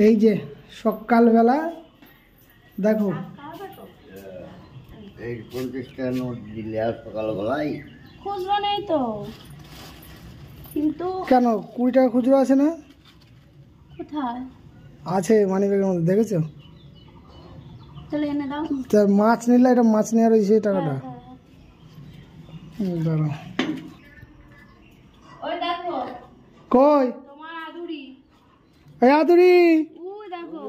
এই যে সকালবেলা দেখো এই 50টা নোট দিলে আর সকালবেলায় খুচরো নেই তো, কিন্তু কেন 20 টাকা খুচরো আছে না? কোথায় আছে মানি ব্যাগের মধ্যে, দেখেছো? চলে এনে দাও। তা মাছ নিলে, এটা মাছ নেওয়ার ওই সেই টাকাটা। দাঁড়াও, ওই দেখো কই তোমার আদুরি, এই আদুরি, ওই দেখো,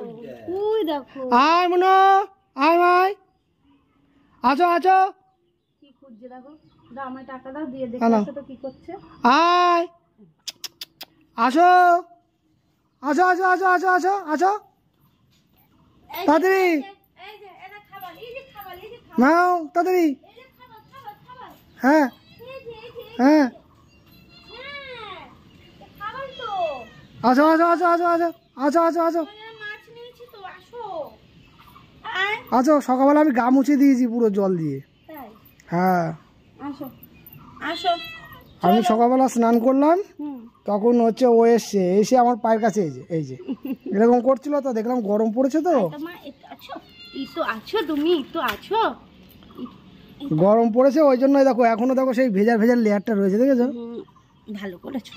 ওই দেখো আয় মনো, আয় ভাই, আছো আছো, কি খুঁজছে দেখো। দাও আমার টাকা দাও, দিয়ে দেখো হ্যালো। তো কি করছে। আয়, আসো আসো আসো আসো আসো আসো আসো তাড়াতাড়ি, এই যে এটা খাবার, এই যে খাবার, এই যে খাবার, নাও তাড়াতাড়ি। এই যে খাবার খাবার খাবার, হ্যাঁ এই যে হ্যাঁ, হ্যাঁ খাবার তো। আসো আসো আসো আসো আসো আসো আসো আসো মাছ নিয়েছি তো, আসো। আয় আসো। সকালবেলা আমি গা মুছে দিয়েছি পুরো জল দিয়ে। তাই, হ্যাঁ, আসো আসো। আমি সকালবেলা স্নান করলাম, হুম, তখন হচ্ছে ও এসে আমার পায়ের কাছে এই যে এরকম করছিল, তো দেখলাম গরম পড়েছে, তো তোমার একটু আছো, এই তো আছো, তুমি একটু আছো। গরম পড়েছে ওই জন্যই দেখো এখনো দেখো সেই ভেজার ভেজার লেয়ারটা রয়েছে, দেখেছো? ভালো করেছো,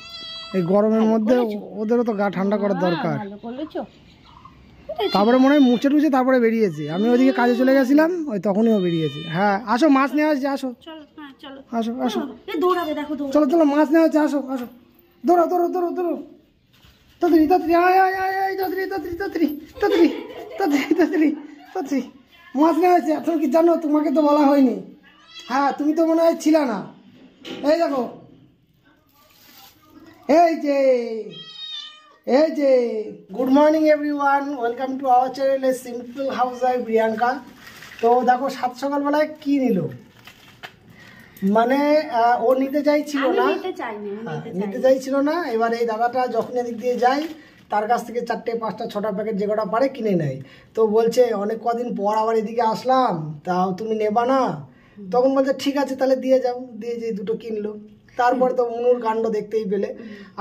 এই গরমের মধ্যে ওদেরও তো গা ঠান্ডা করার দরকার। ভালো করেছো। তারপরে মনে হয় মুছে টুছে তারপরে বেরিয়েছে। আমি ওইদিকে কাজে চলে গেছিলাম, ওই তখনই ও বেরিয়েছে। হ্যাঁ আসো, মাছ নেওয়া আসছে, আসো চলো, হ্যাঁ চলো, আসো আসো, দৌড়াবে দেখো, চলো চলো, মাছ নেওয়া হচ্ছে, আসো আসো, দৌড়ো দৌড়ো দৌড়ো দৌড়ো, তাড়াতাড়ি তাড়াতাড়ি, আয় আয় আয় আয়, তাড়াতাড়ি তাড়াতাড়ি তাড়াতাড়ি তাড়াতাড়ি তাড়াতাড়ি তাড়াতাড়ি তাড়াতাড়ি, মাছ নেওয়া হচ্ছে। তুমি কি জানো? তোমাকে তো বলা হয়নি। হ্যাঁ তুমি তো মনে হয় ছিল না। এই দেখো, এই যে এই যে, good morning everyone, welcome to our channel simple house wife Priyanka. তো দেখো সাত সকালবেলায় কি নিল, মানে ও নিতে চাইছিল না, নিতে চাইছিল না। এবার এই দাদাটা যখন এদিক দিয়ে যায়, তার কাছ থেকে 4টে 5টা 6টা প্যাকেট যে কটা পারে কিনে নেয়। তো বলছে অনেক কদিন পর আবার এদিকে আসলাম, তাও তুমি নেবা না? তখন বলছে ঠিক আছে তাহলে দিয়ে যাও, দিয়ে যে দুটো কিনলো। তারপরে তো মনুর কাণ্ড দেখতেই পেলে।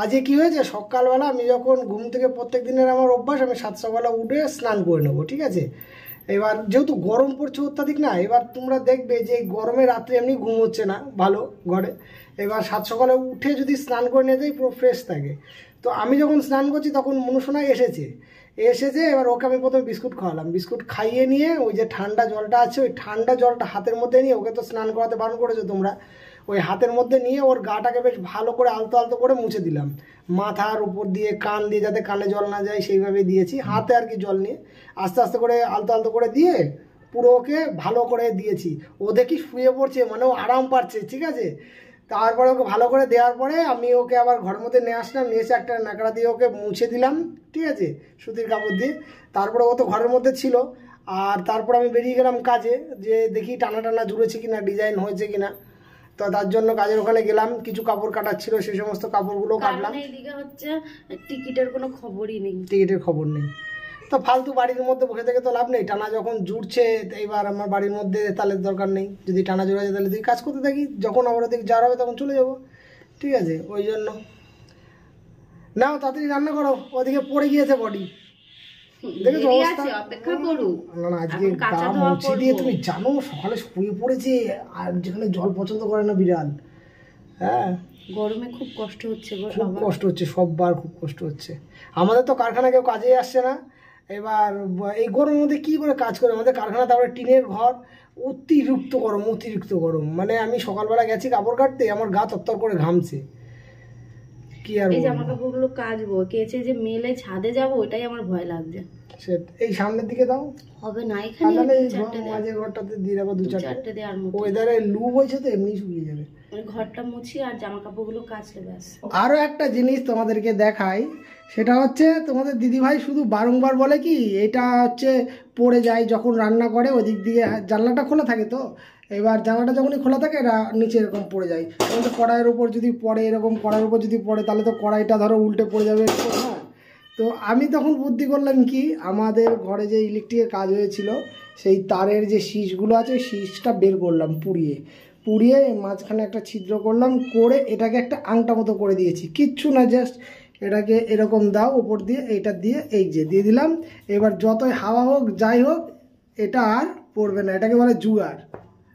আজকে কি হয়েছে, সকালবেলা আমি যখন ঘুম থেকে, প্রত্যেক দিনের আমার অভ্যাস, আমি 7 সকালে উঠে স্নান করে নেবো, ঠিক আছে? এবার যেহেতু গরম পড়ছে অত্যাধিক না, এবার তোমরা দেখবে যে গরমে রাত্রে এমনি ঘুম হচ্ছে না ভালো ঘরে। এবার 7 সকালে উঠে যদি স্নান করে নিয়ে যাই, পুরো ফ্রেশ থাকে। তো আমি যখন স্নান করছি তখন মনুসোনাই এসেছে। এবার ওকে আমি প্রথমে বিস্কুট খাওয়ালাম, বিস্কুট খাইয়ে নিয়ে ওই যে ঠান্ডা জলটা আছে, ওই ঠান্ডা জলটা হাতের মধ্যে নিয়ে, ওকে তো স্নান করাতে বারণ করেছো তোমরা, ওই হাতের মধ্যে নিয়ে ওর গাটাকে বেশ ভালো করে আলতো আলতো করে মুছে দিলাম, মাথার উপর দিয়ে, কান দিয়ে, যাতে কানে জল না যায় সেইভাবে দিয়েছি। হাতে আর কি জল নিয়ে আস্তে আস্তে করে আলতো আলতো করে দিয়ে পুরো ওকে ভালো করে দিয়েছি। ও দেখি শুয়ে পড়ছে, মানে ও আরাম পাচ্ছে, ঠিক আছে? তারপরে ওকে ভালো করে দেওয়ার পরে আমি ওকে আবার ঘরের মধ্যে নিয়ে আসলাম, নিয়ে এসে একটা ন্যাকড়া দিয়ে ওকে মুছে দিলাম, ঠিক আছে, সুতির কাপড় দিয়ে। তারপরে ও তো ঘরের মধ্যে ছিল, আর তারপর আমি বেরিয়ে গেলাম কাজে, যে দেখি টানা টানা জুড়েছে কিনা, ডিজাইন হয়েছে কিনা। তো তার জন্য কাজের ওখানে গেলাম, কিছু কাপড় কাটার ছিল, সেই সমস্ত কাপড়গুলো কাটলাম। এইদিকে হচ্ছে টিকিটের কোনো খবরই নেই, টিকিটের খবর নেই। তো ফালতু বাড়ির মধ্যে বসে থেকে তো লাভ নেই, টানা যখন জুড়ছে, এইবার আমার বাড়ির মধ্যে তাহলে দরকার নেই। যদি টানা জুড়ে যায় তাহলে তুই কাজ করতে থাকি, যখন আবার ওদিকে যাওয়ার হবে তখন চলে যাবো, ঠিক আছে? ওই জন্য নাও তাড়াতাড়ি রান্না করো, ওদিকে পড়ে গিয়েছে বডি, দেখেছো অবস্থা? অপেক্ষা করু না না, আজকে গা মুছে দিয়ে, তুমি জানো সকালে শুয়ে পড়েছে, আর যেখানে জল পছন্দ করে না বিড়াল। হ্যাঁ, গরমে খুব কষ্ট হচ্ছে, খুব কষ্ট হচ্ছে, সববার খুব কষ্ট হচ্ছে। আমাদের তো কারখানা কেউ কাজে আসছে না, এবার এই গরমের মধ্যে কী করে কাজ করে? আমাদের কারখানা, তারপরে টিনের ঘর, অতিরিক্ত গরম, অতিরিক্ত গরম। মানে আমি সকালবেলা গেছি কাপড় কাটতে, আমার গা তত্তর করে ঘামছে, কি আর এই জামা কাপড়গুলো কাচবো, কেচে যে মেলে ছাদে যাবো, ওটাই আমার ভয় লাগছে। এই সামনের দিকে দাও, হবে না এখানে মাঝের ঘরটাতে দিয়ে দেবো 2-4টে দেওয়ার মতো। ওয়েদারে লু বইছে তো এমনি শুকিয়ে যাবে। ঘরটা মুছি আর জামা কাপড়গুলো কাচলে ব্যাস। আরও একটা জিনিস তোমাদেরকে দেখাই, সেটা হচ্ছে তোমাদের দিদিভাই শুধু বারংবার বলে কি, এটা হচ্ছে পড়ে যায় যখন রান্না করে, ওই দিক দিয়ে জানলাটা খোলা থাকে, তো এবার জানলাটা যখনই খোলা থাকে এটা নিচে এরকম পড়ে যায়। তো কড়াইয়ের উপর যদি পড়ে, এরকম কড়াইয়ের উপর যদি পড়ে, তাহলে তো কড়াইটা ধরো উল্টে পড়ে যাবে। হ্যাঁ, তো আমি তখন বুদ্ধি করলাম কি, আমাদের ঘরে যে ইলেকট্রিকের কাজ হয়েছিল, সেই তারের যে শীষগুলো আছে, শীষটা বের করলাম, পুড়িয়ে মাঝখানে একটা ছিদ্র করলাম, করে এটাকে একটা আংটা মতো করে দিয়েছি। কিচ্ছু না, জাস্ট এটাকে এরকম দাও উপর দিয়ে, এইটা দিয়ে এই যে দিয়ে দিলাম। এবার যতই হাওয়া হোক যাই হোক এটা আর পড়বে না, এটাকে বলে জুগার।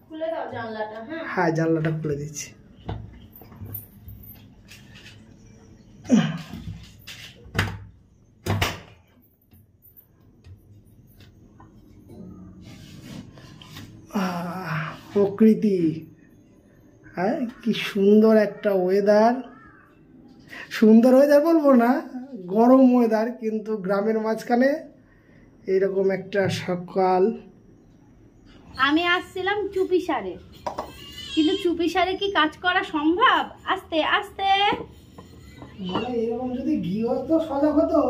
খুলে দাও জানলাটা। হ্যাঁ জানলাটা খুলে দিচ্ছি। প্রকৃতি, হ্যাঁ কি সুন্দর একটা ওয়েদার। সুন্দর ওয়েদার বলবো না, গরম ওয়েদার, কিন্তু গ্রামের মাঝখানে এইরকম একটা সকাল। আমি আসছিলাম চুপি সারে, কিন্তু চুপি সারে কি কাজ করা সম্ভব? আস্তে আস্তে মানে এরকম যদি গৃহস্থ সজাগ হতো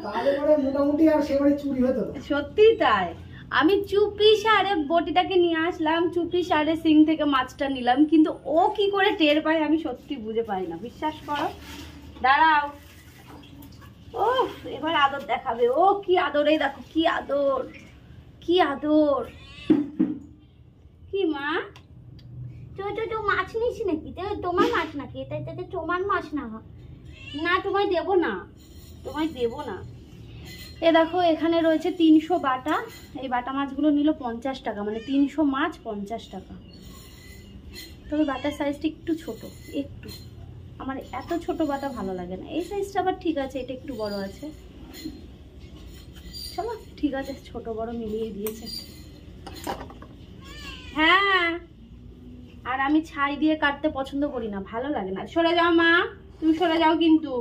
তাহলে পরে মোটামুটি আর সেবারে চুরি হতো। সত্যি তাই। আমি চুপি সারে বটিটাকে নিয়ে আসলাম, চুপি সারে সিং থেকে মাছটা নিলাম, কিন্তু ও কি করে টের পায় আমি সত্যি বুঝে পাই না, বিশ্বাস করো। দাঁড়াও, ও এবার আদর দেখাবে। ও কি আদর, এই দেখো কি আদর, কি আদর। কি মা, তো মাছ নিস নাকি? তোমার মাছ নাকি এটা? এটা তোমার মাছ না? না তোমায় দেবো না, তোমায় দেবো না। এ দেখো এখানে রয়েছে 300 বাটা। এই বাটা মাছগুলো নিল 50 টাকা, মানে 300 মাছ 50 টাকা। তবে বাটার সাইজটা একটু ছোট, একটু। আমার এত ছোট বাটা ভালো লাগে না, এই সাইজটা আবার ঠিক আছে, এটা একটু বড় আছে। চলো ঠিক আছে, ছোট বড় মিলিয়ে দিয়েছে। হ্যাঁ, আর আমি ছাই দিয়ে কাটতে পছন্দ করি না, ভালো লাগে না। সরে যাও মা, তুমি সরে যাও কিন্তু।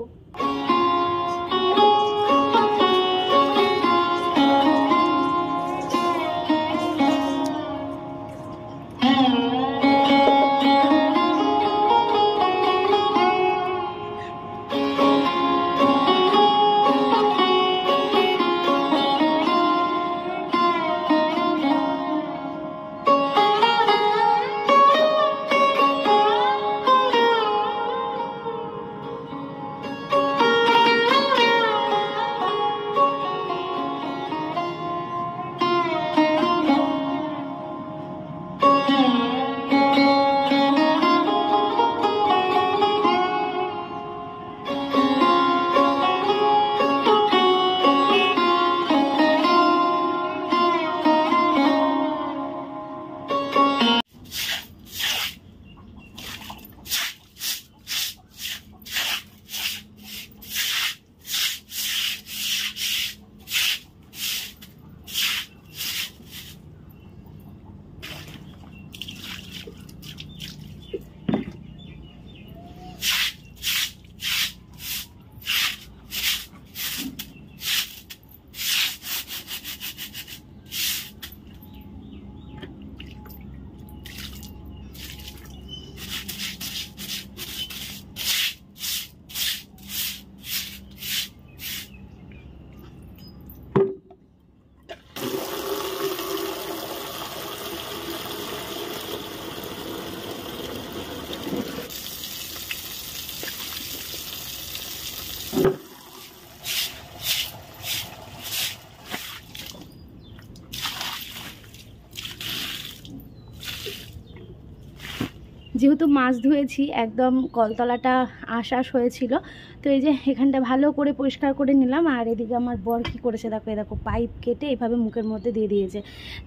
যেহেতু মাছ ধুয়েছি, একদম কলতলাটা আশ হয়েছিল, তো এই যে এখানটা ভালো করে পরিষ্কার করে নিলাম। আর এদিকে আমার বর কী করেছে দেখো, এই দেখো পাইপ কেটে এভাবে মুখের মধ্যে দিয়ে দিয়েছে,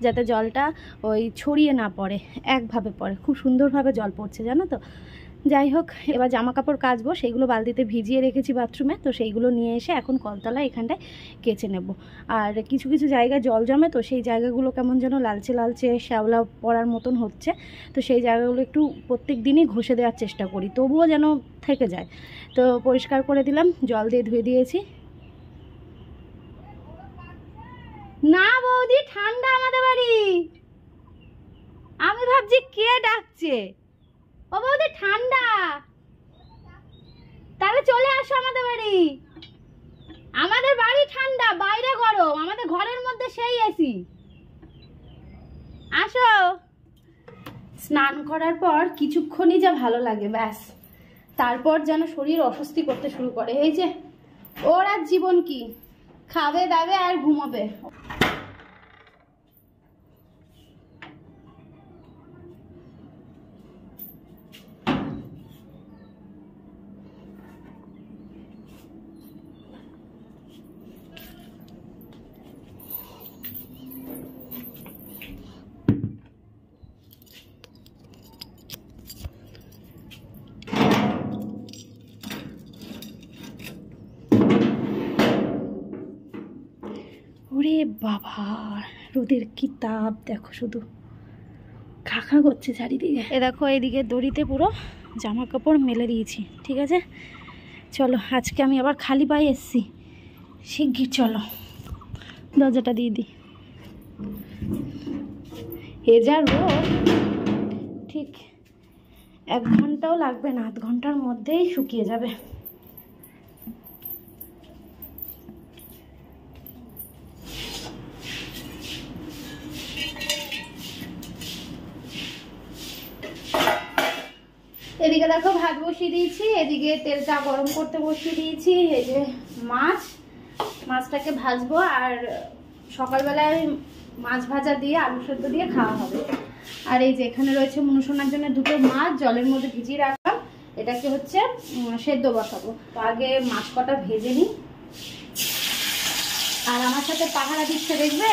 যাতে জলটা ওই ছড়িয়ে না পড়ে, একভাবে পড়ে। খুব সুন্দরভাবে জল পড়ছে জানো তো। যাই হোক, এবার জামা কাপড় কাচবো, সেইগুলো বালতিতে ভিজিয়ে রেখেছি বাথরুমে, তো সেইগুলো নিয়ে এসে এখন কলতলা এখানটায় কেচে নেব। আর কিছু কিছু জায়গায় জল জমে, তো সেই জায়গাগুলো কেমন যেন লালচে লালচে শ্যাওলা পড়ার মতন হচ্ছে, তো সেই জায়গাগুলো একটু প্রত্যেক দিনই ঘষে দেওয়ার চেষ্টা করি, তবুও যেন থেকে যায়। তো পরিষ্কার করে দিলাম, জল দিয়ে ধুয়ে দিয়েছি। না বৌদি, ঠান্ডা আমাদের বাড়ি। আমি ভাবছি কে ডাকছে। ও বৌদি ঠান্ডা, তাহলে চলে আসো আমাদের বাড়ি। আমাদের বাড়ি ঠান্ডা, বাইরে গরম, আমাদের ঘরের মধ্যে সেই এসি। আসো। স্নান করার পর কিছুক্ষণই যা ভালো লাগে, ব্যাস তারপর যেন শরীর অস্বস্তি করতে শুরু করে। এই যে ওর আর জীবন কি, খাবে দাবে আর ঘুমাবে। ওরে বাবা, রোদের কি তাপ দেখো, শুধু খা খা করছে চারিদিকে। এ দেখো এদিকে দড়িতে পুরো জামা কাপড় মেলে দিয়েছি, ঠিক আছে। চলো, আজকে আমি আবার খালি পায়ে এসছি, শিগগির চলো দরজাটা দিয়ে দিই। এ যা রোদ, ঠিক 1 ঘন্টাও লাগবে না, 1/2 ঘন্টার মধ্যেই শুকিয়ে যাবে। এদিকে দেখো ভাত বসিয়ে দিয়েছি, এদিকে তেলটা গরম করতে বসিয়ে দিয়েছি। এই যে মাছটাকে ভাজবো, আর সকালবেলায় মাছ ভাজা দিয়ে আলু সেদ্ধ দিয়ে খাওয়া হবে। আর এই যে এখানে রয়েছে মনুসোনার জন্য 2টো মাছ জলের মধ্যে ভিজিয়ে রাখলাম, এটাকে হচ্ছে সেদ্ধ বসাবো। তো আগে মাছ কটা ভেজে নিই। আর আমার সাথে পাহারা দিচ্ছে দেখবে,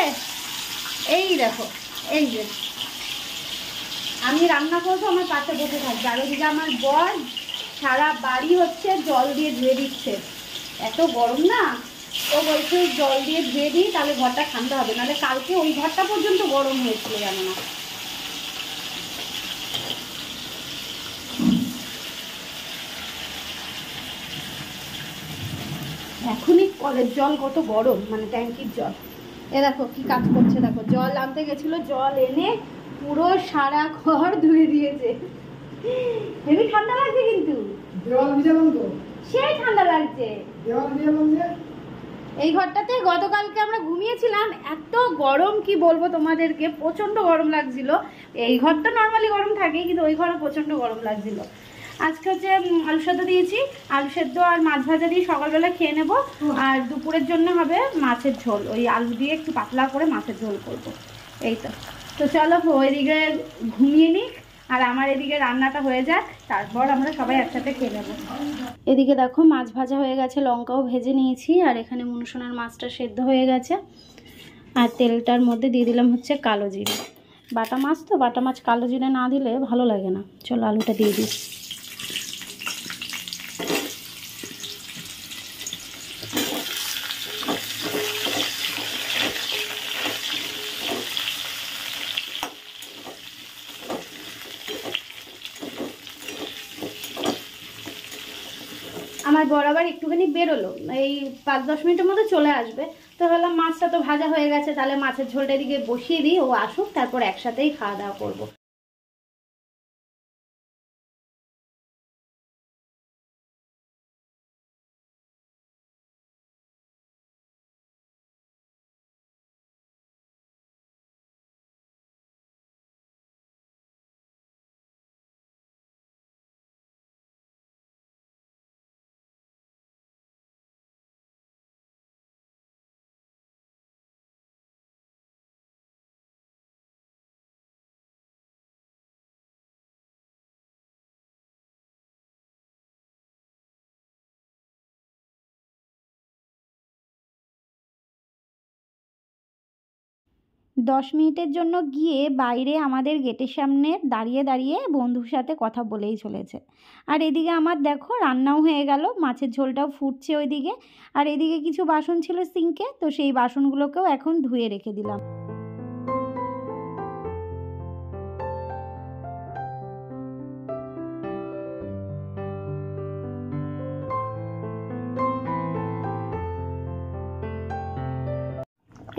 এই দেখো, এই যে আমি রান্না করবো, আমার পাশে বসে থাকবে, আর ওদিকে আমার বর সারা বাড়ি হচ্ছে জল দিয়ে ধুয়ে দিচ্ছে। এত গরম না, ও বলছে জল দিয়ে ধুয়ে দিই, তাহলে ঘরটা ঠান্ডা হবে, নাহলে কালকে ওই ঘরটা পর্যন্ত গরম হয়েছিল জানো না। এখনই কলের জল কত গরম, মানে ট্যাঙ্কির জল। এ দেখো কি কাজ করছে, দেখো জল আনতে গেছিল, জল এনে পুরো সারা ঘর ধুয়ে দিয়েছে। হেবি ঠান্ডা লাগছে, কিন্তু সেই ঠান্ডা লাগছে। এই ঘরটাতে গতকালকে আমরা ঘুমিয়েছিলাম, এত গরম কি বলবো তোমাদেরকে, প্রচন্ড গরম লাগছিল। এই ঘরটা নর্মালি গরম থাকে, কিন্তু ওই ঘরে প্রচন্ড গরম লাগছিল। আজকে হচ্ছে আলু সেদ্ধ দিয়েছি, আলু সেদ্ধ আর মাছ ভাজা দিয়ে সকালবেলা খেয়ে নেবো। আর দুপুরের জন্য হবে মাছের ঝোল, ওই আলু দিয়ে একটু পাতলা করে মাছের ঝোল করবো। এই তো চলো ওইদিকে ঘুমিয়ে নিক, আর আমার এদিকে রান্নাটা হয়ে যাক, তারপর আমরা সবাই একসাথে খেয়ে নেবো। এদিকে দেখো মাছ ভাজা হয়ে গেছে, লঙ্কাও ভেজে নিয়েছি, আর এখানে মনুসোনার মাছটা সেদ্ধ হয়ে গেছে। আর তেলটার মধ্যে দিয়ে দিলাম হচ্ছে কালো জিরে। বাটা মাছ তো, বাটা মাছ কালো জিরে না দিলে ভালো লাগে না। চলো আলুটা দিয়ে দিই। আমার বরাবর একটুখানি বেরোলো, এই 5-10 মিনিটের মধ্যে চলে আসবে। তো ভাবলাম মাছটা তো ভাজা হয়ে গেছে, তাহলে মাছের ঝোলটা এদিকে বসিয়ে দিই, ও আসুক, তারপর একসাথেই খাওয়া দাওয়া করবো। দশ মিনিটের জন্য গিয়ে বাইরে আমাদের গেটের সামনে দাঁড়িয়ে দাঁড়িয়ে বন্ধুর সাথে কথা বলেই চলেছে। আর এদিকে আমার দেখো রান্নাও হয়ে গেল, মাছের ঝোলটাও ফুটছে ওইদিকে। আর এদিকে কিছু বাসন ছিল সিঙ্কে, তো সেই বাসনগুলোকেও এখন ধুয়ে রেখে দিলাম।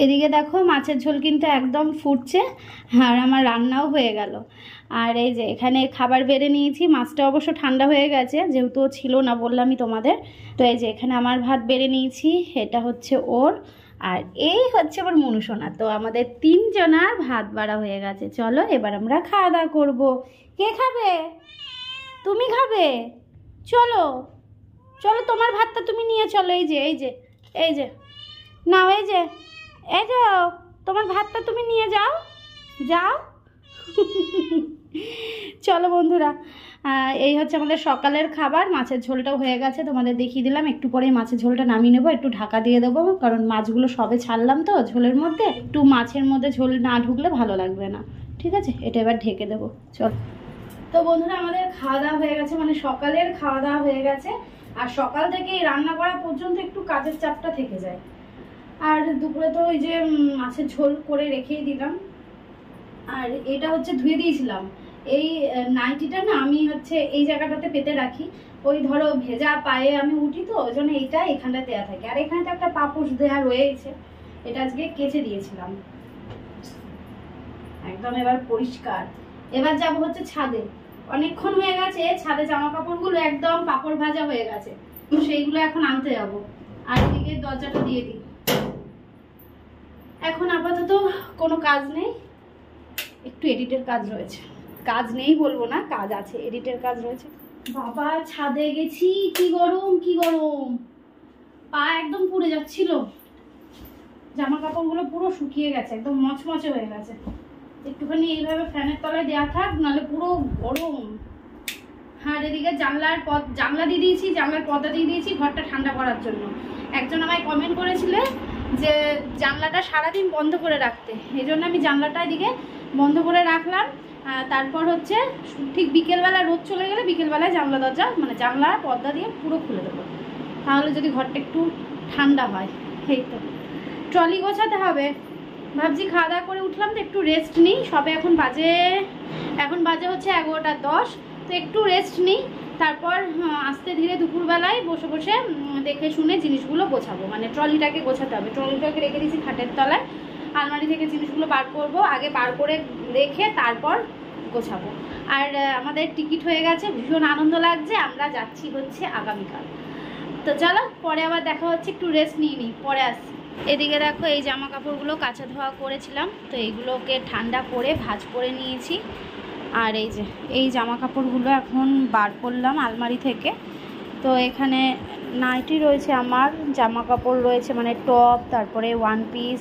এদিকে দেখো মাছের ঝোল কিন্তু একদম ফুটছে, আর আমার রান্নাও হয়ে গেল। আর এই যে এখানে খাবার বেড়ে নিয়েছি, মাছটা অবশ্য ঠান্ডা হয়ে গেছে, যেহেতু ছিল না বললামই তোমাদের। তো এই যে এখানে আমার ভাত বেড়ে নিয়েছি, এটা হচ্ছে ওর, আর এই হচ্ছে আমার মনুসোনা। তো আমাদের 3 জনার ভাত বাড়া হয়ে গেছে। চলো এবার আমরা খাওয়া দাওয়া করবো। কে খাবে? তুমি খাবে? চলো চলো, তোমার ভাতটা তুমি নিয়ে চলো। এই যে এই যে এই যে নাও, এই যে এই যে তোমার ভাতটা তুমি নিয়ে যাও, যাও। চলো বন্ধুরা, এই হচ্ছে আমাদের সকালের খাবার। মাছের ঝোলটাও হয়ে গেছে, তোমাদের দেখিয়ে দিলাম। একটু পরেই মাছের ঝোলটা নামিয়ে নেবো, একটু ঢাকা দিয়ে দেবো, কারণ মাছগুলো সবে ছাড়লাম তো ঝোলের মধ্যে, একটু মাছের মধ্যে ঝোল না ঢুকলে ভালো লাগবে না। ঠিক আছে, এটা এবার ঢেকে দেবো। চল। তো বন্ধুরা আমাদের খাওয়া দাওয়া হয়ে গেছে, মানে সকালের খাওয়া দাওয়া হয়ে গেছে। আর সকাল থেকে রান্না করা পর্যন্ত একটু কাজের চাপটা থেকে যায়। আর দুপুরে তো ওই যে মাছের ঝোল করে রেখেই দিলাম। আর এটা হচ্ছে ধুয়ে দিয়েছিলাম। এই নাইটিটা না আমি হচ্ছে এই জায়গাটাতে পেতে রাখি, ওই ধরো ভেজা পায়ে আমি উঠি তো, ওই জন্য এইটা এখানটা দেওয়া থাকে। আর এখানে তো একটা পাপোশ দেওয়া রয়েছে, এটা আজকে কেচে দিয়েছিলাম একদম এবার পরিষ্কার। এবার যাব হচ্ছে ছাদে, অনেকক্ষণ হয়ে গেছে ছাদে জামা কাপড়গুলো একদম পাপড় ভাজা হয়ে গেছে, সেইগুলো এখন আনতে যাব। আর এদিকে দরজাটা দিয়ে দিই। এখন আপাতত কোনো কাজ নেই, একটু এডিটের কাজ রয়েছে। কাজ নেই বলবো না, কাজ আছে, এডিটের কাজ রয়েছে। বাবা ছাদে গেছি, কি গরম কি গরম, পা একদম পুড়ে যাচ্ছিল। জামা কাপড়গুলো পুরো শুকিয়ে গেছে, একদম মচমচে হয়ে গেছে। একটুখানি এইভাবে ফ্যানের তলায় দেওয়া থাক, নাহলে পুরো গরম। আর এদিকে জানলা দিয়ে দিয়েছি, জানলার পর্দা দিয়ে দিয়েছি ঘরটা ঠান্ডা করার জন্য। একজন আমায় কমেন্ট করেছিলে যে জানলাটা সারাদিন বন্ধ করে রাখতে, এই জন্য আমি জানলাটা এদিকে বন্ধ করে রাখলাম। তারপর হচ্ছে ঠিক বিকেলবেলা রোদ চলে গেলে বিকেলবেলায় জানলা দরজা মানে জানলা পর্দা দিয়ে পুরো খুলে দেবো, তাহলে যদি ঘরটা একটু ঠান্ডা হয়। এই তো ট্রলি গোছাতে হবে, ভাবছি খাওয়া দাওয়া করে উঠলাম তো একটু রেস্ট নিই। সবে এখন বাজে হচ্ছে 11:10, তো একটু রেস্ট নিই, তারপর আস্তে ধীরে দুপুরবেলায় বসে বসে দেখে শুনে জিনিসগুলো গোছাবো। মানে ট্রলিটাকে গোছাতে হবে, ট্রলিটাকে রেখে দিয়েছি খাটের তলায়, আলমারি থেকে জিনিসগুলো বার করব, আগে বার করে রেখে তারপর গোছাবো। আর আমাদের টিকিট হয়ে গেছে, ভীষণ আনন্দ লাগছে, আমরা যাচ্ছি হচ্ছে আগামীকাল। তো চলো পরে আবার দেখা হচ্ছে, একটু রেস্ট নিয়ে নিই, পরে আসছি। এদিকে দেখো এই জামা কাপড়গুলো কাচা ধোয়া করেছিলাম, তো এইগুলোকে ঠান্ডা করে ভাঁজ করে নিয়েছি। আর এই জামা কাপড়গুলো এখন বার করলাম আলমারি থেকে। তো এখানে নাইটি রয়েছে, আমার জামা কাপড় রয়েছে মানে টপ, তারপরে ওয়ান পিস,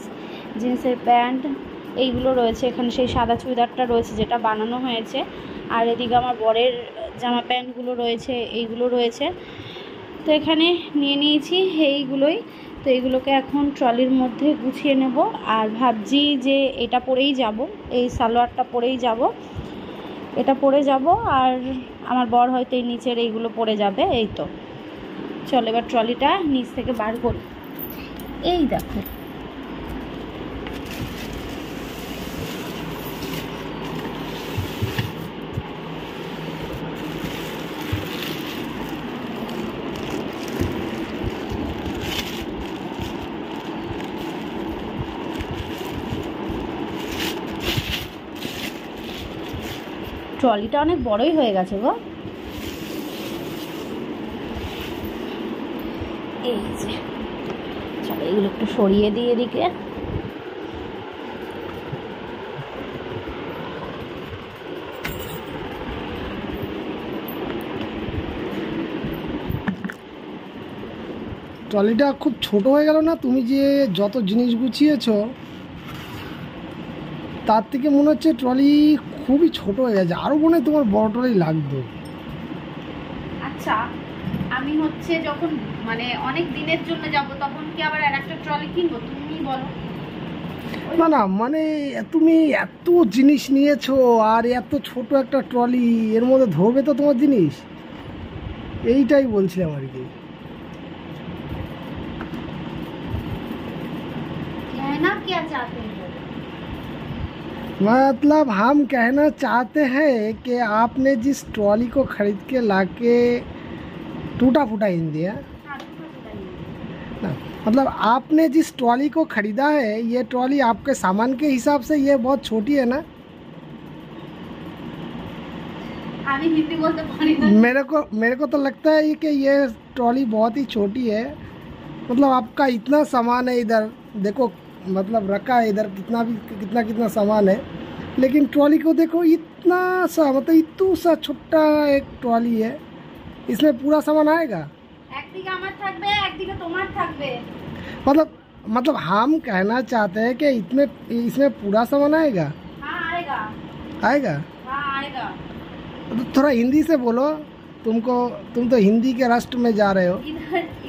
জিন্সের প্যান্ট, এইগুলো রয়েছে এখানে। সেই সাদা চুড়িদারটা রয়েছে যেটা বানানো হয়েছে। আর এদিকে আমার বরের জামা প্যান্টগুলো রয়েছে, এইগুলো রয়েছে। তো এখানে নিয়ে নিয়েছি এইগুলোই। তো এইগুলোকে এখন ট্রলির মধ্যে গুছিয়ে নেব। আর ভাবছি যে এটা পরেই যাব, এই সালোয়ারটা পরেই যাব, এটা পরে যাব। আর আমার বর হয়তো এই নিচের এইগুলো পরে যাবে। এই তো চল এবার ট্রলিটা নিচ থেকে বার করি। এই দেখো ট্রলিটা অনেক বড়ই হয়ে গেছে গো। এই যে চলো এগুলো একটু সরিয়ে দিই এদিকে। ট্রলিটা খুব ছোট হয়ে গেল না? তুমি যে যত জিনিস গুছিয়েছো তার থেকে মনে হচ্ছে ট্রলি খুবই ছোট হয়ে গেছে, আরও মনে হয় তোমার বড় ট্রলি লাগতো। আচ্ছা আমি হচ্ছে যখন মানে অনেক দিনের জন্য যাব তখন কি আবার আর একটা ট্রলি কিনবো? তুমি বলো। না না, মানে তুমি এত জিনিস নিয়েছো আর এত ছোট একটা ট্রলি, এর মধ্যে ধরবে তো তোমার জিনিস? এইটাই বলছিলাম আর কি। कहना क्या चाहते हैं? मतलब हम कहना चाहते हैं कि आपने जिस ट्रॉली को खरीद के लाके टूटा फूटा इन दिया ना, मतलब आपने जिस ट्रॉली को खरीदा है ये ट्रॉली आपके सामान के हिसाब से ये बहुत छोटी है ना? আমি হিন্দি বলতে পারি না। मेरे को तो लगता है कि ये ट्रॉली बहुत ही छोटी है। मतलब आपका इतना सामान है इधर, देखो मतलब रखा है इधर कितना सामान है, लेकिन ट्रॉली को देखो इतना सा, मतलब इतना सा छोटा एक ट्रॉली है, इसमें पूरा सामान आएगा? একদিকে আমার থাকবে একদিকে তোমার থাকবে। मतलब हम कहना चाहते हैं कि इसमें पूरा सामान आएगा? हाँ आएगा। आएगा? हाँ आएगा। तो थोड़ा हिंदी से बोलो, तुम तो हिंदी के राष्ट्र में जा रहे हो।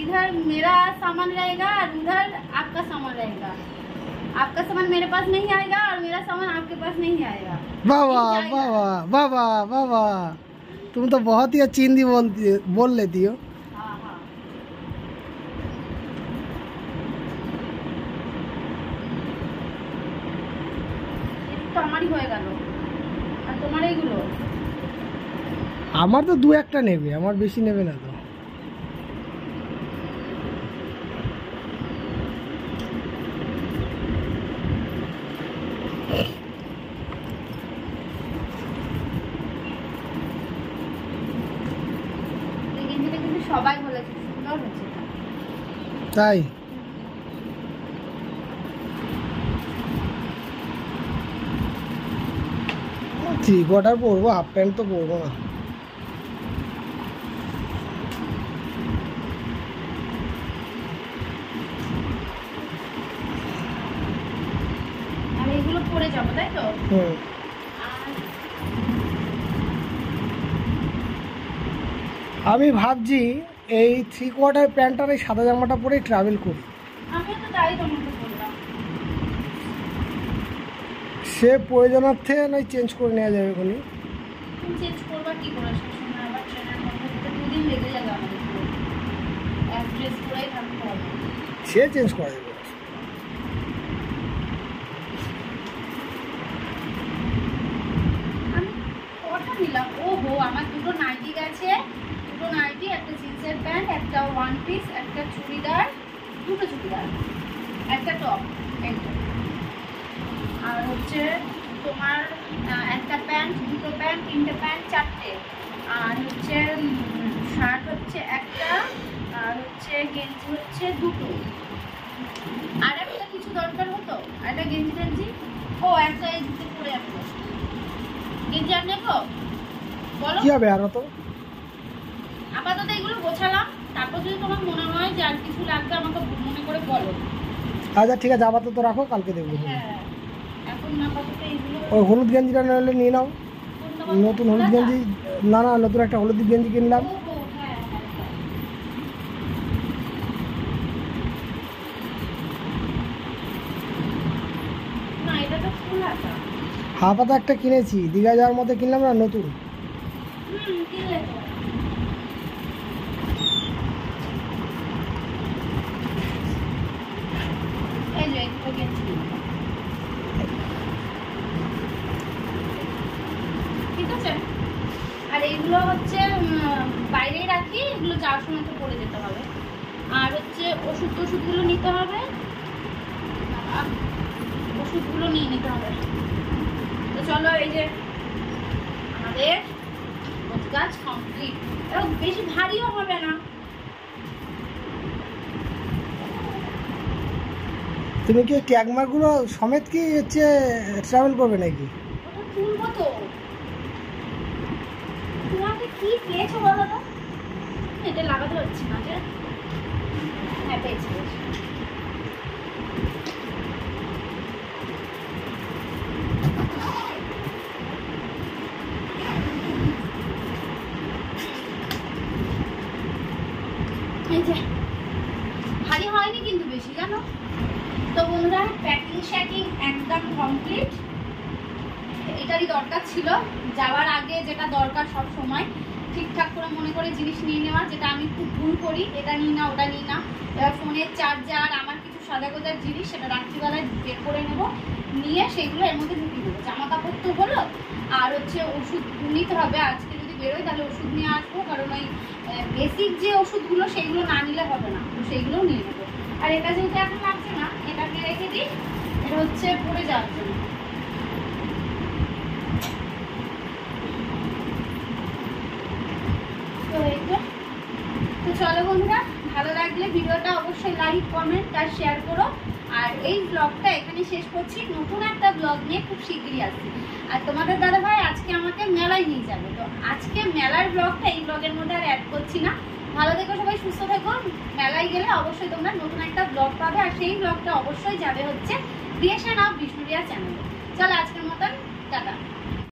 इधर मेरा सामान रहेगा और उधर आपका सामान रहेगा। आपका सामान मेरे पास नहीं आएगा और मेरा सामान आपके पास नहीं आएगा। वाह वाह वाह वाह वाह वाह वाह वाह, तुम तो बहुत ही अच्छी हिंदी बोल लेती हो। हाँ हाँ আমারই হয়ে গেল। আর তোমার এইগুলো আমার তো দু একটা নেবে, আমার বেশি নেবে না তো। এই গেঞ্জিটা কিন্তু সবাই বলেছে সুন্দর হয়েছে। তাই থ্রি কোয়ার্টার পরবো, হাফ প্যান্ট তো পরবো না। আর এইগুলো পরে যাবো তাই তো? হুম। আমি ভাবছি এই থ্রি কোয়ার্টার প্যান্ট আর এই সাদা জামাটা পরে ট্রাভেল করি। আমিও তো তাই তোমাকে বললাম। সে প্রয়োজনার্থে নয় চেঞ্জ করে নেওয়া যাবে এখনই। তুমি চেঞ্জ করবা কি করে? সবসময় আবার ট্রেনের মধ্যে দুদিন লেগে যাবে আমাদের, এক ড্রেস পরেই থাকতে হবে। সে চেঞ্জ করা যাবে। আমি কটা নিলাম? ওহো, আমার দুটো নাইটি গেছে, দুটো নাইটি, একটা জিন্সের প্যান্ট, একটা ওয়ান পিস, একটা চুড়িদার, দুটো চুড়িদার, একটা টপ, আর হচ্ছে তোমার একটা প্যান্ট, দুটো প্যান্ট, তিনটে প্যান্ট, চারটে, আর হচ্ছে শার্ট হচ্ছে একটা, আর হচ্ছে গেঞ্জি হচ্ছে দুটো। আর একটা কিছু দরকার হতো, একটা গেঞ্জি টেঞ্জি, ও একটা এই দুটো পরে আসবো। গেঞ্জি আর নেবো বলো? কি হবে আরো? তো আপাতত এগুলো গোছালাম, তারপর যদি তোমার মনে হয় যে আর কিছু লাগবে আমাকে মনে করে বলো। আচ্ছা ঠিক আছে, আপাতত রাখো, কালকে দেখবো। হ্যাঁ, এখন আপাতত এগুলো। ওই হলুদ গেঞ্জিটা নিলে নিয়ে নাও, কোনটা নতুন হলুদ গেঞ্জি। না না, নতুন একটা হলুদ গেঞ্জি কিনলাম। ও, হ্যাঁ, হ্যাঁ, হ্যাঁ। না, এটা তো ফুল হাতা। হাফ হাতা একটা কিনেছি, দীঘা যাওয়ার মধ্যে কিনলাম না, নতুন। কিনলে তো। এই যে এই দুটো গেঞ্জি কিনলাম। ঠিক আছে। আর এইগুলো হচ্ছে বাইরেই রাখি, এগুলো যাওয়ার সময় তো পরে যেতে হবে। আর হচ্ছে ওষুধগুলো নিতে হবে, ওষুধগুলো নিয়ে নিতে হবে। তো চলো, এই যে আমাদের কাজ কমপ্লিট। বেশি ভারীও হবে না। তুমি কি ট্যাগমারগুলো সমেত কি হচ্ছে ট্রাভেল করবে নাকি? ওটা তুলবো তো। তোমাকে কি পেয়েছো বলো তো? এটা লাগাতে পারছি না যে। হ্যাঁ, পেয়েছি। এই যে ভারী হয়নি কিন্তু বেশি, জানো তো বন্ধুরা। প্যাকিং শ্যাকিং একদম কমপ্লিট। এটারই দরকার ছিল যাওয়ার আগে, যেটা দরকার সব সময় ঠিকঠাক করে মনে করে জিনিস নিয়ে নেওয়া, যেটা আমি খুব ভুল করি, এটা নিই না ওটা নিই না। এবার ফোনের চার্জার, আমার কিছু সাদা গোজার জিনিস, সেটা রাত্রিবেলায় বের করে নেবো, নিয়ে সেগুলো এর মধ্যে ঢুকিয়ে দেবো। জামা কাপড় তো হলো, আর হচ্ছে ওষুধ নিতে হবে। আজকে যদি বেরোয় তাহলে ওষুধ নিয়ে আসবো, কারণ ওই বেসিক যে ওষুধগুলো সেগুলো না নিলে হবে না, তো সেইগুলোও নিয়ে নেবো। আর এটা যেহেতু এখন লাগছে না, এটাকে রেখে দিই, এটা হচ্ছে পড়ে যাওয়ার জন্য। তো চলো বন্ধুরা, ভালো লাগলে ভিডিওটা অবশ্যই লাইক, কমেন্ট আর শেয়ার করো। আর এই ব্লগটা এখানে শেষ করছি। নতুন একটা ব্লগ নিয়ে খুব শিগগিরই আসছি। আর তোমাদের দাদাভাই আজকে আমাকে মেলায় নিয়ে যাবে, তো আজকে মেলার ব্লগটা এই ব্লগের মধ্যে আর অ্যাড করছি না। ভালো থেকো সবাই, সুস্থ থেকো। মেলায় গেলে অবশ্যই তোমরা নতুন একটা ব্লগ পাবে, আর সেই ব্লগটা অবশ্যই যাবে হচ্ছে ক্রিয়েশন অফ বিষ্ণুরিয়া চ্যানেলে। চলো আজকের মতন টাটা।